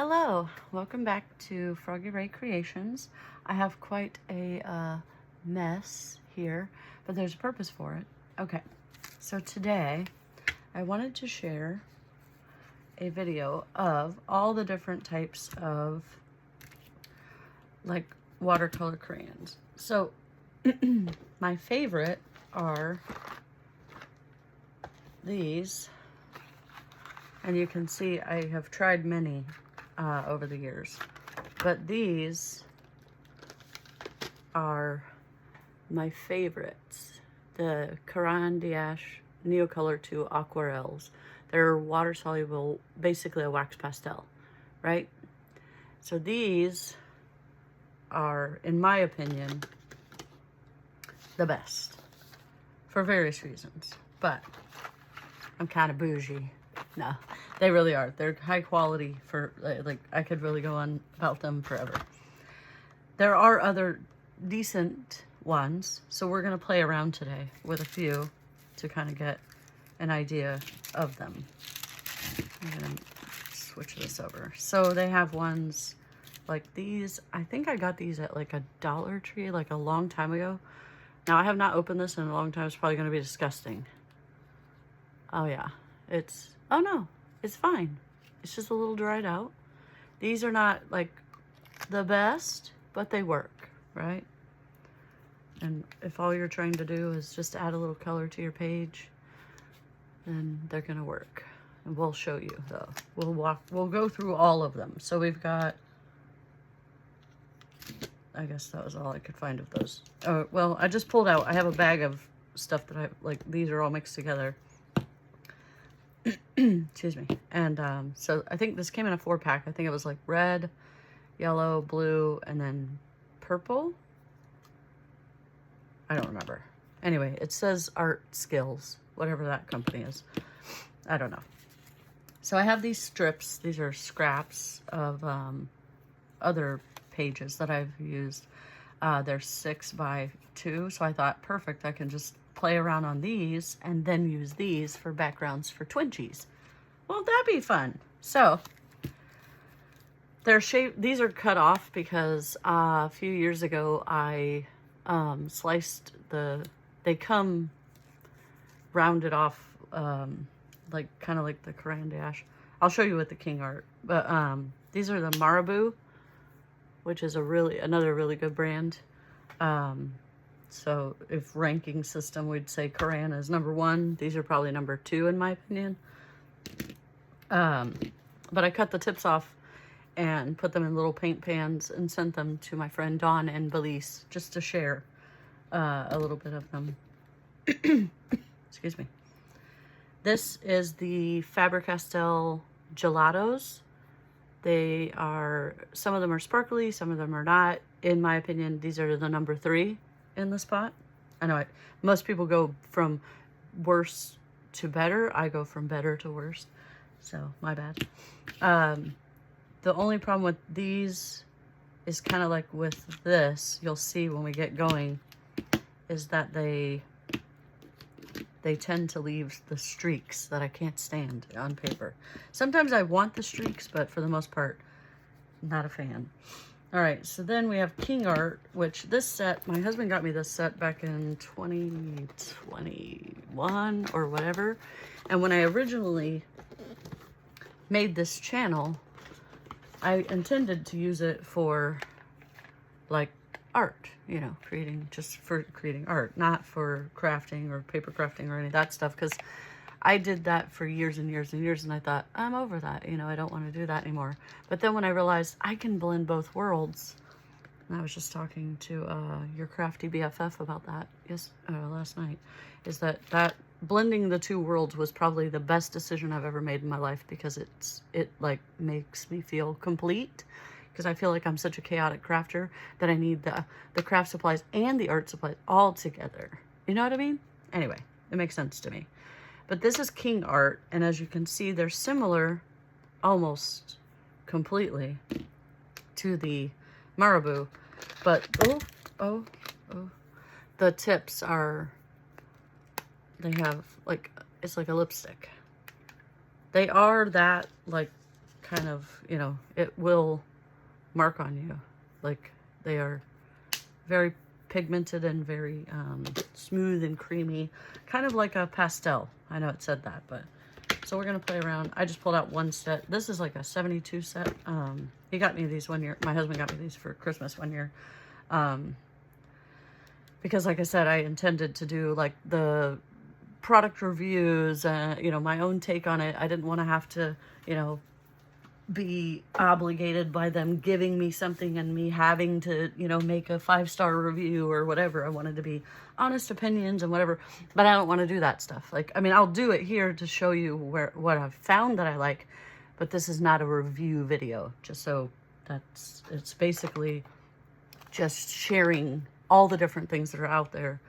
Hello, welcome back to Froggy Ray Creations. I have quite a mess here, but there's a purpose for it. Okay, so today I wanted to share a video of all the different types of like watercolor crayons. So my favorite are these, and you can see I have tried many over the years, but these are my favorites. The Caran d'Ache Neocolor 2 Aquarelles. They're water soluble, basically a wax pastel, right? So these are, in my opinion, the best for various reasons, but I'm kind of bougie. No, they really are. They're high quality for, like, I could really go on about them forever. There are other decent ones, so we're going to play around today with a few to kind of get an idea of them. I'm going to switch this over. So they have ones like these. I think I got these at like a Dollar Tree like a long time ago. Now, I have not opened this in a long time. It's probably going to be disgusting. Oh, yeah. Oh no, it's fine. It's just a little dried out. These are not like the best, but they work, right? And if all you're trying to do is just add a little color to your page, then they're gonna work. And we'll show you though. We'll go through all of them. So we've got, I guess that was all I could find of those. Oh, well, I just pulled out, I have a bag of stuff that I, like, these are all mixed together. Excuse me. And so I think this came in a 4-pack. I think it was like red, yellow, blue, and then purple. I don't remember. Anyway, it says Art Skills, whatever that company is. I don't know. So I have these strips. These are scraps of other pages that I've used. They're 6 by 2, so I thought, perfect, I can just play around on these and then use these for backgrounds for Twinchies. Won't that be fun? So they're shaped, these are cut off because a few years ago I sliced they come rounded off, like kind of like the Caran d'Ache. I'll show you with the King Art, but these are the Marabou, which is another really good brand. So if ranking system, we'd say Caran is number 1. These are probably number 2 in my opinion. But I cut the tips off and put them in little paint pans and sent them to my friend Dawn and Belize just to share a little bit of them. Excuse me. This is the Faber-Castell Gelatos. They are, some of them are sparkly, some of them are not. In my opinion, these are the number 3 in the spot. I know most people go from worse to better. I go from better to worse. So my bad. The only problem with these is kind of like with this, you'll see when we get going, is that they tend to leave the streaks that I can't stand on paper. Sometimes I want the streaks, but for the most part, not a fan. All right, so then we have King Art, which this set, my husband got me this set back in 2021 or whatever. And when I originally made this channel, I intended to use it for like art, you know, just for creating art, not for crafting or paper crafting or any of that stuff, because I did that for years and years and years, and I thought, I'm over that, you know, I don't want to do that anymore. But then when I realized I can blend both worlds, and I was just talking to your crafty BFF about that last night, is that blending the 2 worlds was probably the best decision I've ever made in my life, because it like makes me feel complete, because I feel like I'm such a chaotic crafter that I need the craft supplies and the art supplies all together. You know what I mean? Anyway, it makes sense to me. But this is King Art, and as you can see, they're similar almost completely to the Marabou, but the tips they have like, it's like a lipstick. They are that like kind of, you know, it will mark on you. Like, they are very pigmented and very smooth and creamy, kind of like a pastel. I know it said that, but so we're gonna play around. I just pulled out one set. This is like a 72 set. He got me these one year. My husband got me these for Christmas one year, because like I said, I intended to do like the product reviews, you know, my own take on it. I didn't want to have to, you know, be obligated by them giving me something and me having to, you know, make a 5-star review or whatever. I wanted to be honest opinions and whatever, but I don't want to do that stuff. Like, I mean, I'll do it here to show you what I've found that I like, but this is not a review video. Just so it's basically just sharing all the different things that are out there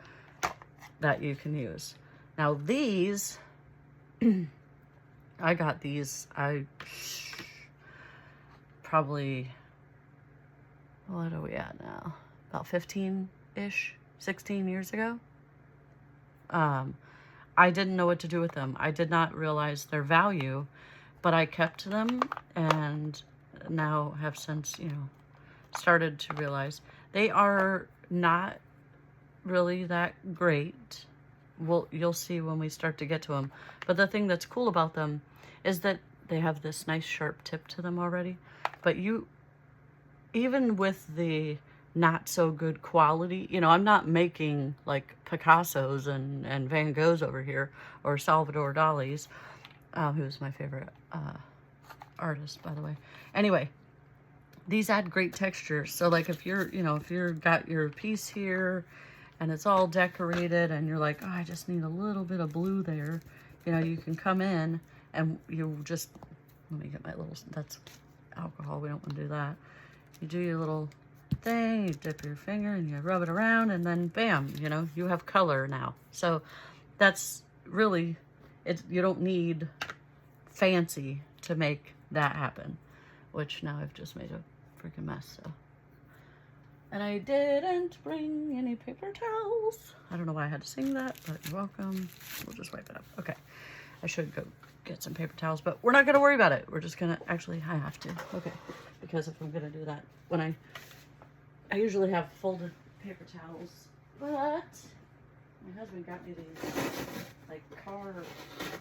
that you can use. Now these, I got these, probably, what are we at now? About 15-ish, 16 years ago. I didn't know what to do with them. I did not realize their value, but I kept them and now have since, you know, started to realize they are not really that great. Well, you'll see when we start to get to them. But the thing that's cool about them is that they have this nice sharp tip to them already. But you, even with the not so good quality, you know, I'm not making like Picassos and Van Goghs over here, or Salvador Dali's, who's my favorite artist, by the way. Anyway, these add great texture. So like if you're, you know, if you're got your piece here and it's all decorated and you're like, oh, I just need a little bit of blue there, you know, you can come in and you just, let me get my little, that's alcohol, we don't want to do that. You do your little thing, you dip your finger and you rub it around, and then bam, you know, you have color now. So that's really, you don't need fancy to make that happen, which now I've just made a freaking mess. So, and I didn't bring any paper towels. I don't know why I had to sing that, but you're welcome. We'll just wipe it up. Okay, I should go get some paper towels, but we're not going to worry about it. We're just going to, actually, I have to. Okay, because if I'm going to do that, when I usually have folded paper towels, but my husband got me these, like, car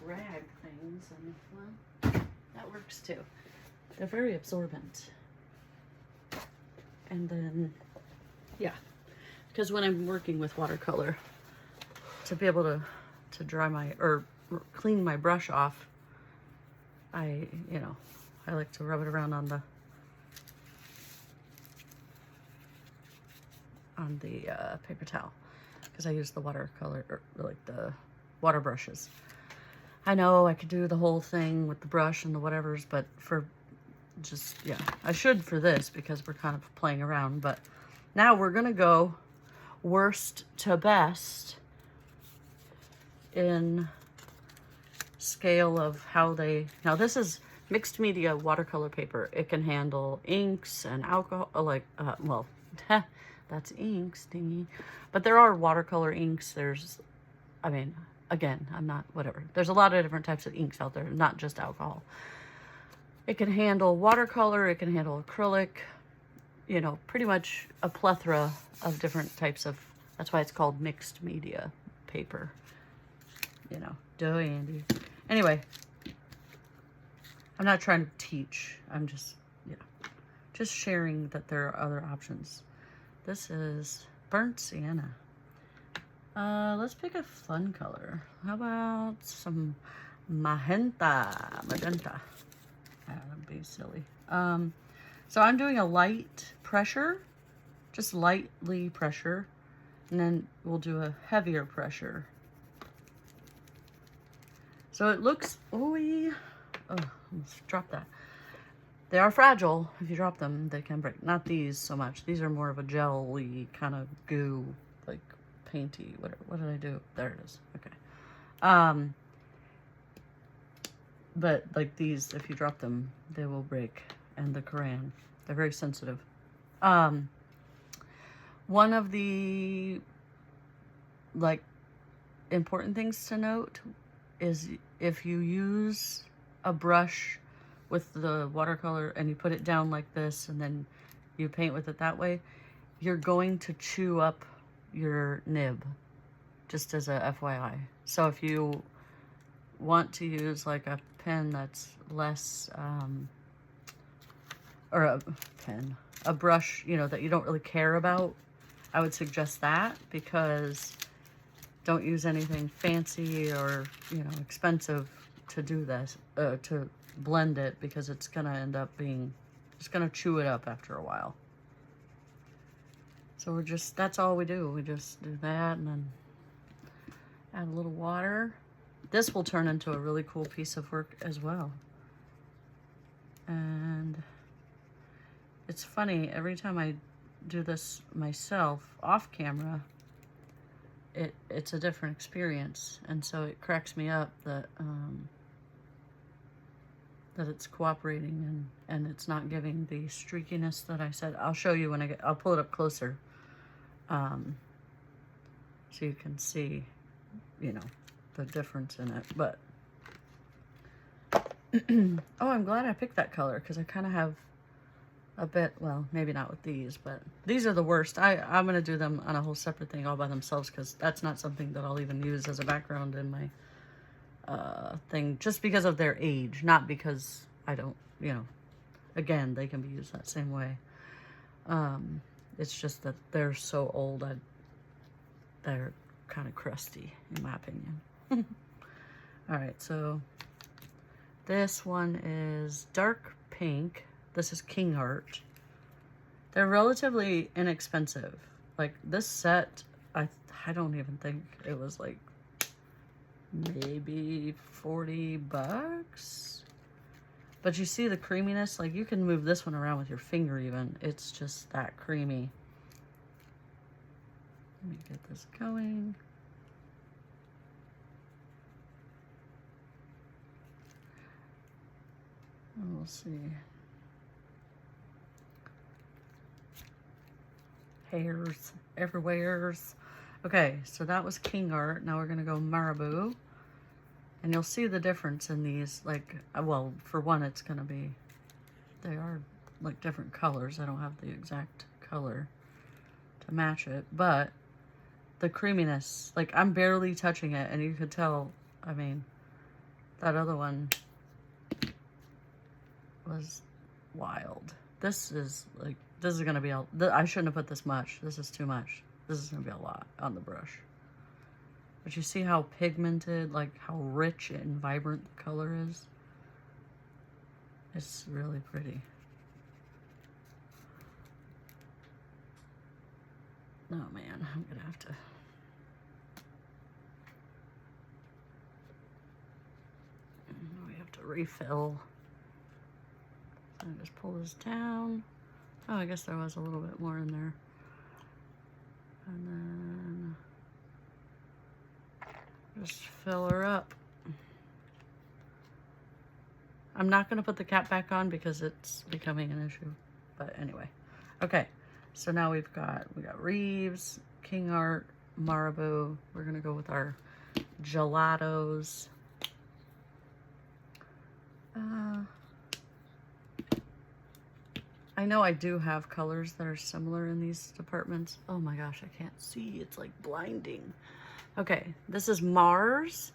rag things, and, well, that works too. They're very absorbent. And then, yeah, because when I'm working with watercolor, to be able to dry my, or clean my brush off, I like to rub it around on the paper towel, because I use the watercolor, or like the water brushes. I know I could do the whole thing with the brush and the whatevers, but for just, yeah, I should for this because we're kind of playing around. But now we're gonna go worst to best in scale of how they, now this is mixed media watercolor paper. It can handle inks and alcohol, like, well, that's inks, dingy. But there are watercolor inks. There's, I mean, again, I'm not, whatever. There's a lot of different types of inks out there, not just alcohol. It can handle watercolor, it can handle acrylic, you know, pretty much a plethora of different types of, that's why it's called mixed media paper. You know, duh, Andy. Anyway, I'm not trying to teach. I'm just, you know, just sharing that there are other options. This is burnt sienna. Let's pick a fun color. How about some magenta? That'd be silly. So I'm doing a light pressure, just lightly pressure, and then we'll do a heavier pressure. So it looks, oh, let's drop that. They are fragile. If you drop them, they can break. Not these so much. These are more of a jelly kind of goo, like painty. What did I do? There it is. Okay. But like these, if you drop them, they will break. And the crayon, they're very sensitive. One of the like important things to note is if you use a brush with the watercolor and you put it down like this and then you paint with it that way, you're going to chew up your nib, just as a FYI. So if you want to use like a pen that's less, or a brush, you know, that you don't really care about, I would suggest that, because don't use anything fancy or, you know, expensive to do this, to blend it, because it's gonna end up being, it's gonna chew it up after a while. So we're just, that's all we do. We just do that and then add a little water. This will turn into a really cool piece of work as well. And it's funny, every time I do this myself off camera, it's a different experience. And so it cracks me up that that it's cooperating and it's not giving the streakiness that I said. I'll show you when I'll pull it up closer. So you can see, you know, the difference in it. But oh, I'm glad I picked that color, because I kind of have a bit, well, maybe not with these, but these are the worst. I'm going to do them on a whole separate thing all by themselves, because that's not something that I'll even use as a background in my thing, just because of their age, not because I don't, you know, again, they can be used that same way. It's just that they're so old, they're kind of crusty, in my opinion. All right, so this one is dark pink. This is King Art. They're relatively inexpensive. Like this set, I don't even think it was like maybe 40 bucks. But you see the creaminess? Like you can move this one around with your finger even. It's just that creamy. Let me get this going. And we'll see. Hairs everywhere. Okay, so that was King Art. Now we're gonna go Marabou. And you'll see the difference in these, like, well, for one, it's gonna be, they are like different colors. I don't have the exact color to match it, but the creaminess, like I'm barely touching it and you could tell, I mean, that other one was wild. This is like, this is gonna be, I shouldn't have put this much. This is too much. This is gonna be a lot on the brush. But you see how pigmented, like how rich and vibrant the color is? It's really pretty. Oh man, I'm gonna have to. We have to refill. So I just pull this down. Oh, I guess there was a little bit more in there. And then just fill her up. I'm not going to put the cap back on because it's becoming an issue. But anyway. Okay. So now we got Reeves, King Art, Marabou. We're going to go with our gelatos. I know I do have colors that are similar in these departments. Oh my gosh, I can't see. It's like blinding. Okay, this is Mars.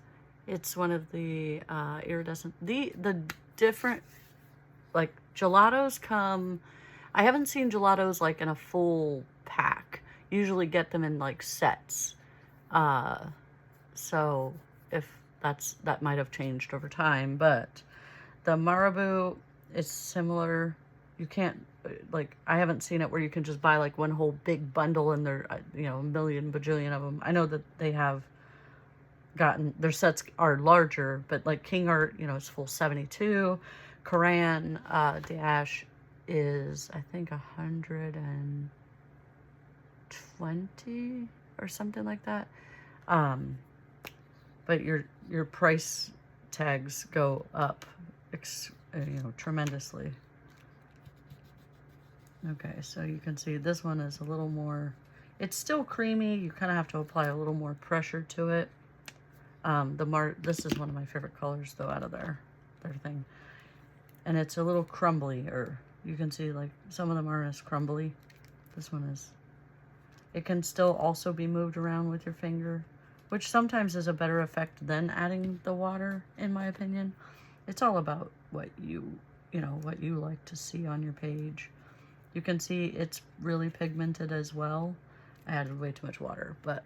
It's one of the iridescent, the different, like gelatos come, I haven't seen gelatos like in a full pack. Usually get them in like sets. So if that might have changed over time, but the Marabou is similar. You can't, like, I haven't seen it where you can just buy like one whole big bundle and there, you know, a million bajillion of them. I know that they have gotten, their sets are larger, but like King Art, you know, it's full 72. Koran Dash is, I think, 120 or something like that. But your price tags go up, you know, tremendously. Okay, so you can see this one is a little more, it's still creamy. You kind of have to apply a little more pressure to it. This is one of my favorite colors though out of their thing. And it's a little crumbly, or you can see like some of them aren't as crumbly. This one is. It can still also be moved around with your finger, which sometimes is a better effect than adding the water, in my opinion. It's all about what you know, what you like to see on your page. You can see it's really pigmented as well. I added way too much water, but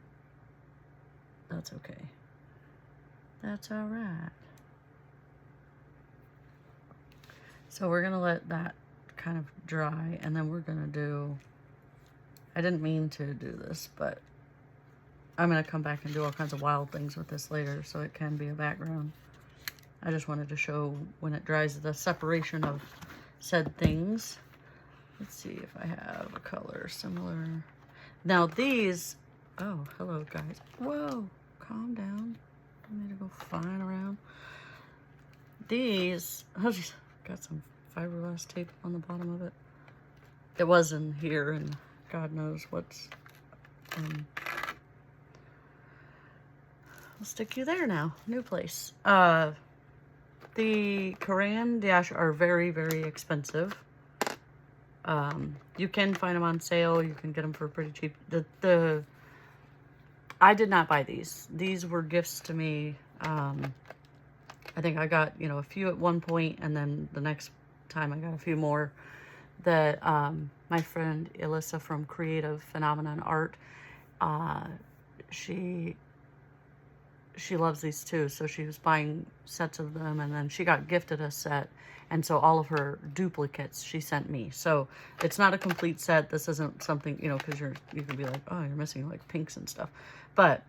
that's okay. That's all right. So we're gonna let that kind of dry, and then we're gonna do, I didn't mean to do this, but I'm gonna come back and do all kinds of wild things with this later, so it can be a background. I just wanted to show when it dries the separation of said things. Let's see if I have a color similar. Now these, oh, hello guys. Whoa, calm down. I need to go flying around. These, oh geez, got some fiberglass tape on the bottom of it. It was in here, and God knows what's, I'll stick you there now, new place. The Crayon Dash are very, very expensive. You can find them on sale. You can get them for pretty cheap. I did not buy these. These were gifts to me. I think I got, you know, a few at one point, and then the next time I got a few more. That my friend Alyson from Creative Phenomenon Art, she loves these too, so she was buying sets of them, and then she got gifted a set, and so all of her duplicates she sent me. So it's not a complete set. This isn't something, you know, because you can be like, oh, you're missing like pinks and stuff, but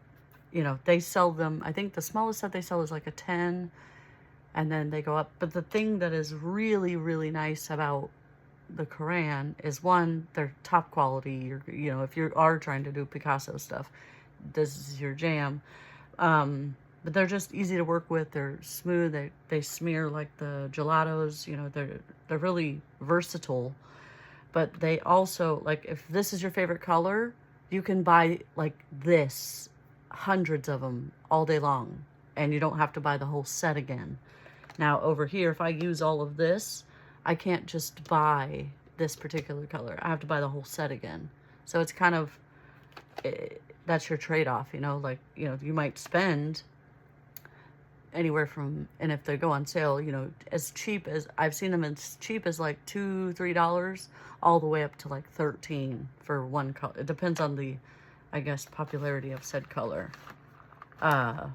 you know, they sell them. I think the smallest set they sell is like a 10, and then they go up. But the thing that is really, really nice about the Crayon is, one, they're top quality. You know, if you are trying to do Picasso stuff, this is your jam. But they're just easy to work with. They're smooth. They smear like the gelatos. You know, they're really versatile. But they also, like, if this is your favorite color, you can buy like this, hundreds of them all day long, and you don't have to buy the whole set again. Now over here, if I use all of this, I can't just buy this particular color. I have to buy the whole set again. So it's kind of, that's your trade-off, you know, like, you know, you might spend anywhere from, and if they go on sale, you know, as cheap as, I've seen them as cheap as like $2-3, all the way up to like 13 for one color. It depends on the, I guess, popularity of said color. Oh,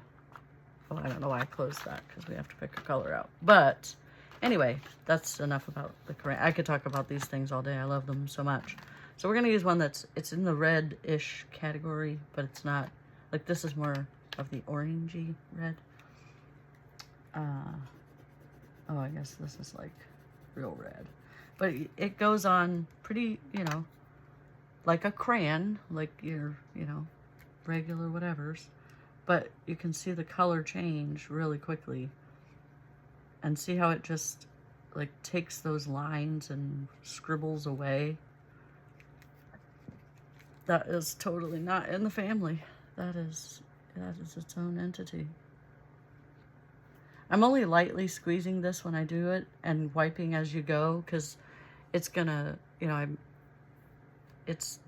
I don't know why I closed that, because we have to pick a color out. But anyway, that's enough about the Crayon. I could talk about these things all day. I love them so much. So we're going to use one it's in the red-ish category, but it's not, like, this is more of the orangey red. Oh, I guess this is like real red. But it goes on pretty, you know, like a crayon, like your, you know, regular whatevers. But you can see the color change really quickly. And see how it just, like, takes those lines and scribbles away. That is totally not in the family. That is its own entity. I'm only lightly squeezing this when I do it and wiping as you go, because it's gonna, you know, it's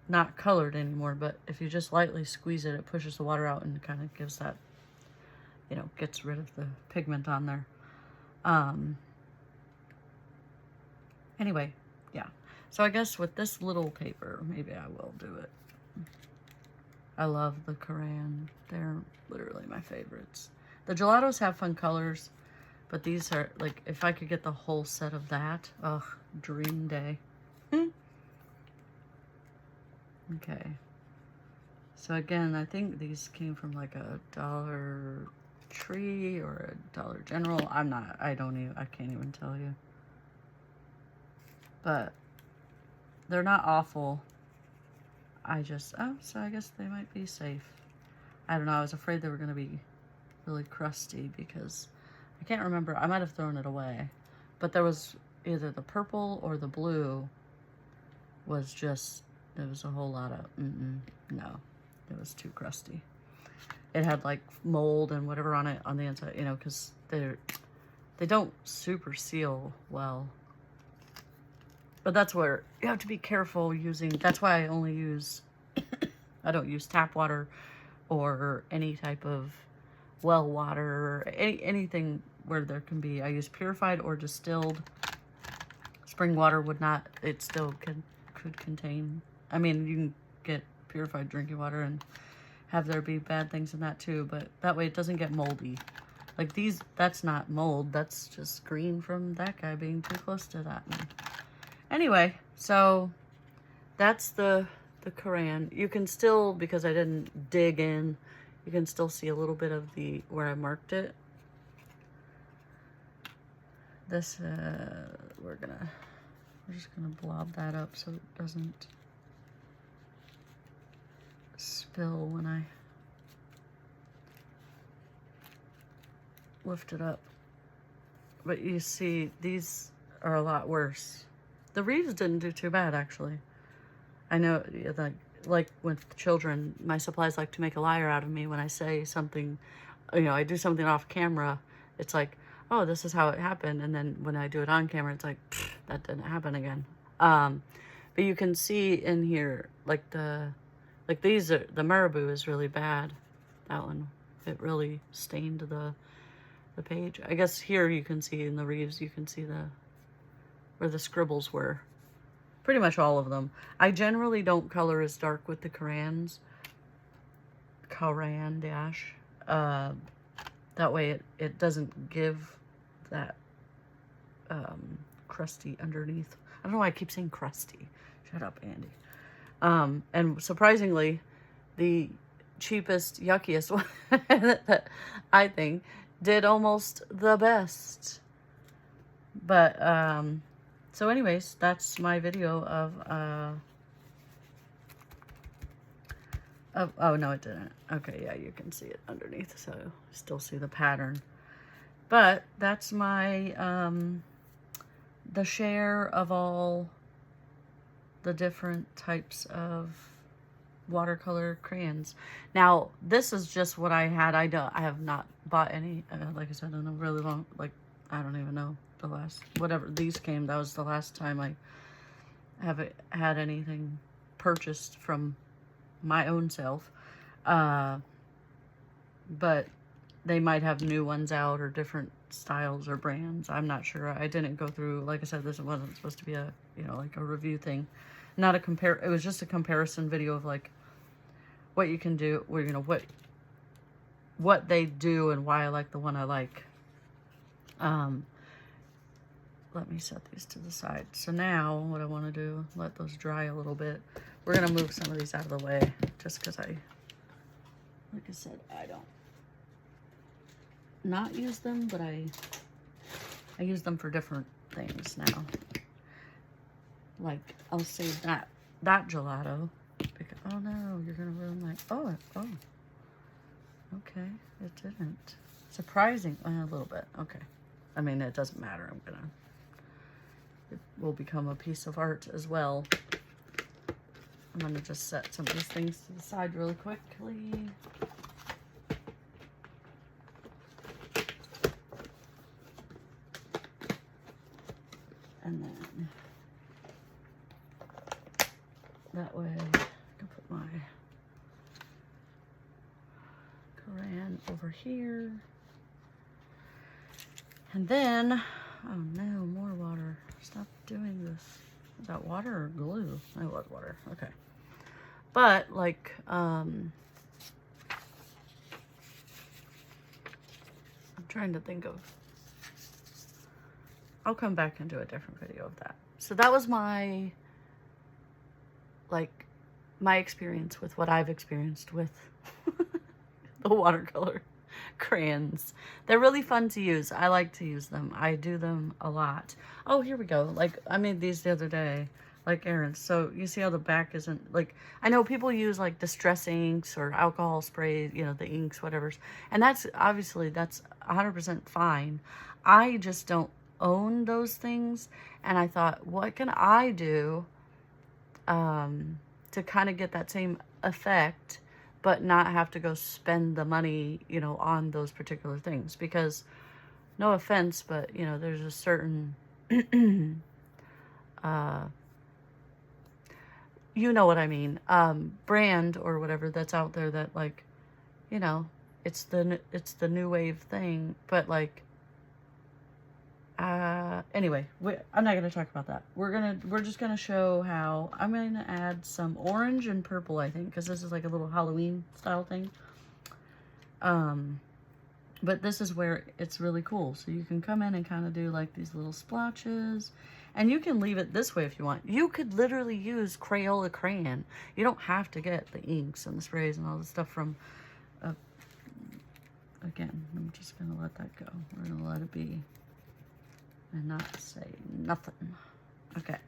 not colored anymore, but if you just lightly squeeze it, it pushes the water out and kind of gives that, you know, gets rid of the pigment on there. Anyway, yeah. So I guess with this little paper, maybe I will do it. I love the Crayon. They're literally my favorites. The gelatos have fun colors, but these are, like, if I could get the whole set of that, ugh, dream day. Okay. So again, I think these came from like a Dollar Tree or a Dollar General. I can't even tell you. But they're not awful. So I guess they might be safe. I don't know, I was afraid they were going to be really crusty because I can't remember. I might have thrown it away. But there was either the purple or the blue was just, there was a whole lot of, no, it was too crusty. It had like mold and whatever on it on the inside, you know, because They don't super seal well. But that's where you have to be careful using. That's why I only use, I don't use tap water or any type of well water, or anything where there can be. I use purified or distilled. Spring water would not, it still could contain. I mean, you can get purified drinking water and have there be bad things in that too, but that way it doesn't get moldy. Like these, that's not mold, that's just green from that guy being too close to that one. Anyway, so that's the crayon. You can still, because I didn't dig in, you can still see a little bit of the where I marked it. This we're just gonna blob that up so it doesn't spill when I lift it up. But you see, these are a lot worse. The reeds didn't do too bad, actually. I know, like with children, my supplies like to make a liar out of me when I say something, you know, I do something off camera. It's like, oh, this is how it happened. And then when I do it on camera, it's like, that didn't happen again. But you can see in here, like these are, the marabou is really bad. That one, it really stained the page. I guess here you can see in the reeds, you can see where the scribbles were. Pretty much all of them. I generally don't color as dark with the crayons. Crayon dash. That way it doesn't give that crusty underneath. I don't know why I keep saying crusty. Shut up, Andy. And surprisingly, the cheapest, yuckiest one that I think did almost the best. But so anyways, that's my video of oh no, it didn't. Okay, yeah, you can see it underneath, so you still see the pattern. But that's my the share of all the different types of watercolor crayons. Now, this is just what I had. I have not bought any, like I said, in a really long, like, I don't even know, the last, whatever these came, that was the last time I haven't had anything purchased from my own self. But they might have new ones out or different styles or brands. I'm not sure. I didn't go through, like I said, this wasn't supposed to be a, you know, like a review thing. Not a it was just a comparison video of like what you can do, or, you know, what they do and why I like the one I like. Let me set these to the side. So now what I want to do, let those dry a little bit. We're going to move some of these out of the way just because like I said, I don't not use them, but I use them for different things now. Like, I'll save that gelato. Because, oh no, you're going to ruin my, oh, okay, it didn't. Surprising, a little bit, okay. I mean, it doesn't matter, it will become a piece of art as well. I'm gonna just set some of these things to the side really quickly. And then that way I can put my crayon over here. And then, oh no, more water. Stop doing this. Is that water or glue? It was water, okay. But like, I'm trying to think of, I'll come back and do a different video of that. So that was my, like, my experience with what I've experienced with the watercolor crayons. They're really fun to use. I like to use them. I do them a lot. Oh, here we go. Like, I made these the other day, like Aaron's. So you see how the back isn't, like, I know people use like distress inks or alcohol spray, you know, the inks, whatever. And that's obviously, that's 100% fine. I just don't own those things. And I thought, what can I do to kind of get that same effect, but not have to go spend the money, you know, on those particular things? Because no offense, but, you know, there's a certain, you know what I mean, brand or whatever that's out there that, like, you know, it's the new wave thing, but, like, anyway, I'm not gonna talk about that. We're just gonna show how I'm gonna add some orange and purple, I think, because this is like a little Halloween style thing. But this is where it's really cool. So you can come in and kind of do like these little splotches, and you can leave it this way if you want. You could literally use Crayola crayon. You don't have to get the inks and the sprays and all the stuff from, again, I'm just gonna let that go. We're gonna let it be and not say nothing. Okay.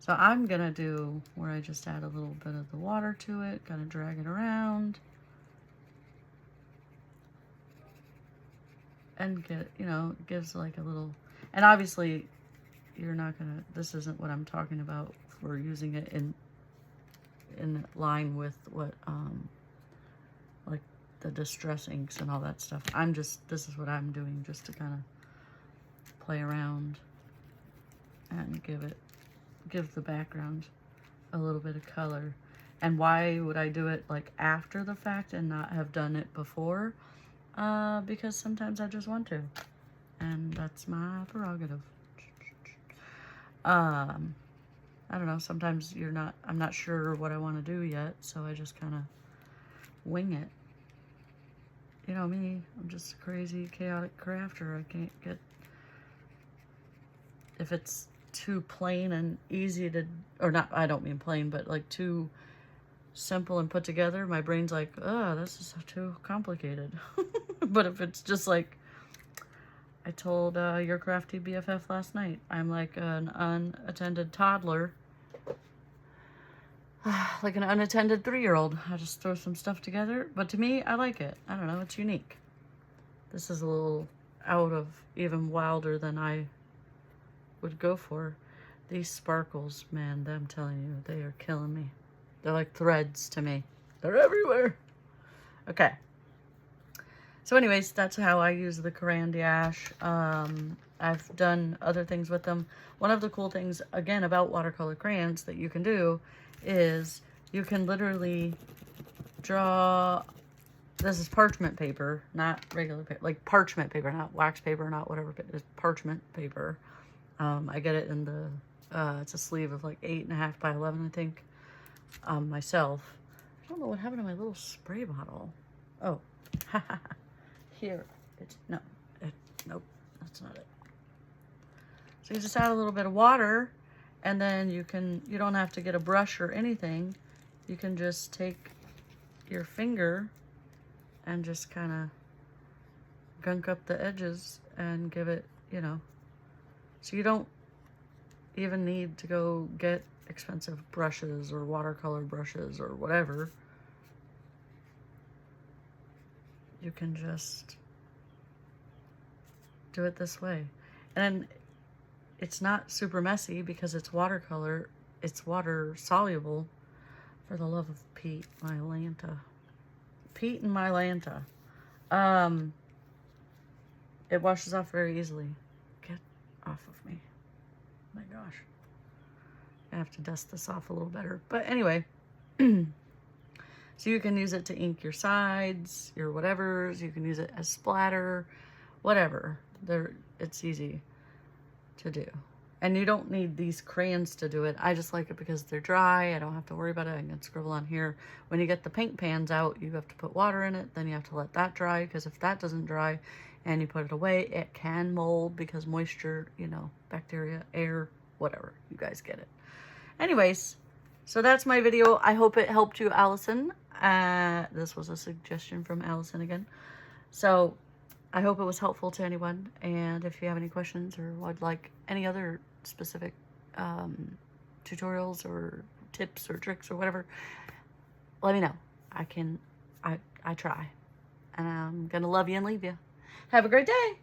So I'm gonna do where I just add a little bit of the water to it, gonna drag it around. And get, you know, gives like a little, and obviously you're not gonna, this isn't what I'm talking about for using it in line with what, like the distress inks and all that stuff. This is what I'm doing just to kind of play around and give the background a little bit of color. And why would I do it like after the fact and not have done it before? Because sometimes I just want to, and that's my prerogative. I don't know, sometimes I'm not sure what I want to do yet, so I just kind of wing it. You know me, I'm just a crazy, chaotic crafter. I can't get, if it's too plain and easy to, or not, I don't mean plain, but like too simple and put together, my brain's like, oh, this is too complicated. But if it's just like, I told your crafty BFF last night, I'm like an unattended toddler, like an unattended 3-year-old. I just throw some stuff together, but to me, I like it. I don't know, it's unique. This is a little out of even wilder than I would go for. These sparkles, man, I'm telling you, they are killing me. They're like threads to me. They're everywhere. Okay. So anyways, that's how I use the crayon d'Ache. I've done other things with them. One of the cool things, again, about watercolor crayons that you can do is you can literally draw, this is parchment paper, not regular paper, like parchment paper, not wax paper, not whatever, it's parchment paper. I get it in the, it's a sleeve of like 8.5 by 11, I think, myself. I don't know what happened to my little spray bottle. Oh, here, nope, that's not it. So you just add a little bit of water, and then you don't have to get a brush or anything. You can just take your finger and just kind of gunk up the edges and give it, you know, so you don't even need to go get expensive brushes or watercolor brushes or whatever. You can just do it this way. And it's not super messy because it's watercolor. It's water soluble. For the love of Pete, my Lanta. Pete and my Lanta. It washes off very easily. Get off of me. My gosh. I have to dust this off a little better. But anyway. So you can use it to ink your sides, your whatevers. You can use it as splatter, whatever. It's easy to do. And you don't need these crayons to do it. I just like it because they're dry. I don't have to worry about it. I can scribble on here. When you get the paint pans out, you have to put water in it. Then you have to let that dry, because if that doesn't dry and you put it away, it can mold because moisture, you know, bacteria, air, whatever. You guys get it. Anyways, so that's my video. I hope it helped you, Alyson. This was a suggestion from Alyson again. So I hope it was helpful to anyone. And if you have any questions or would like any other specific tutorials or tips or tricks or whatever, let me know. I try. And I'm gonna love you and leave you. Have a great day.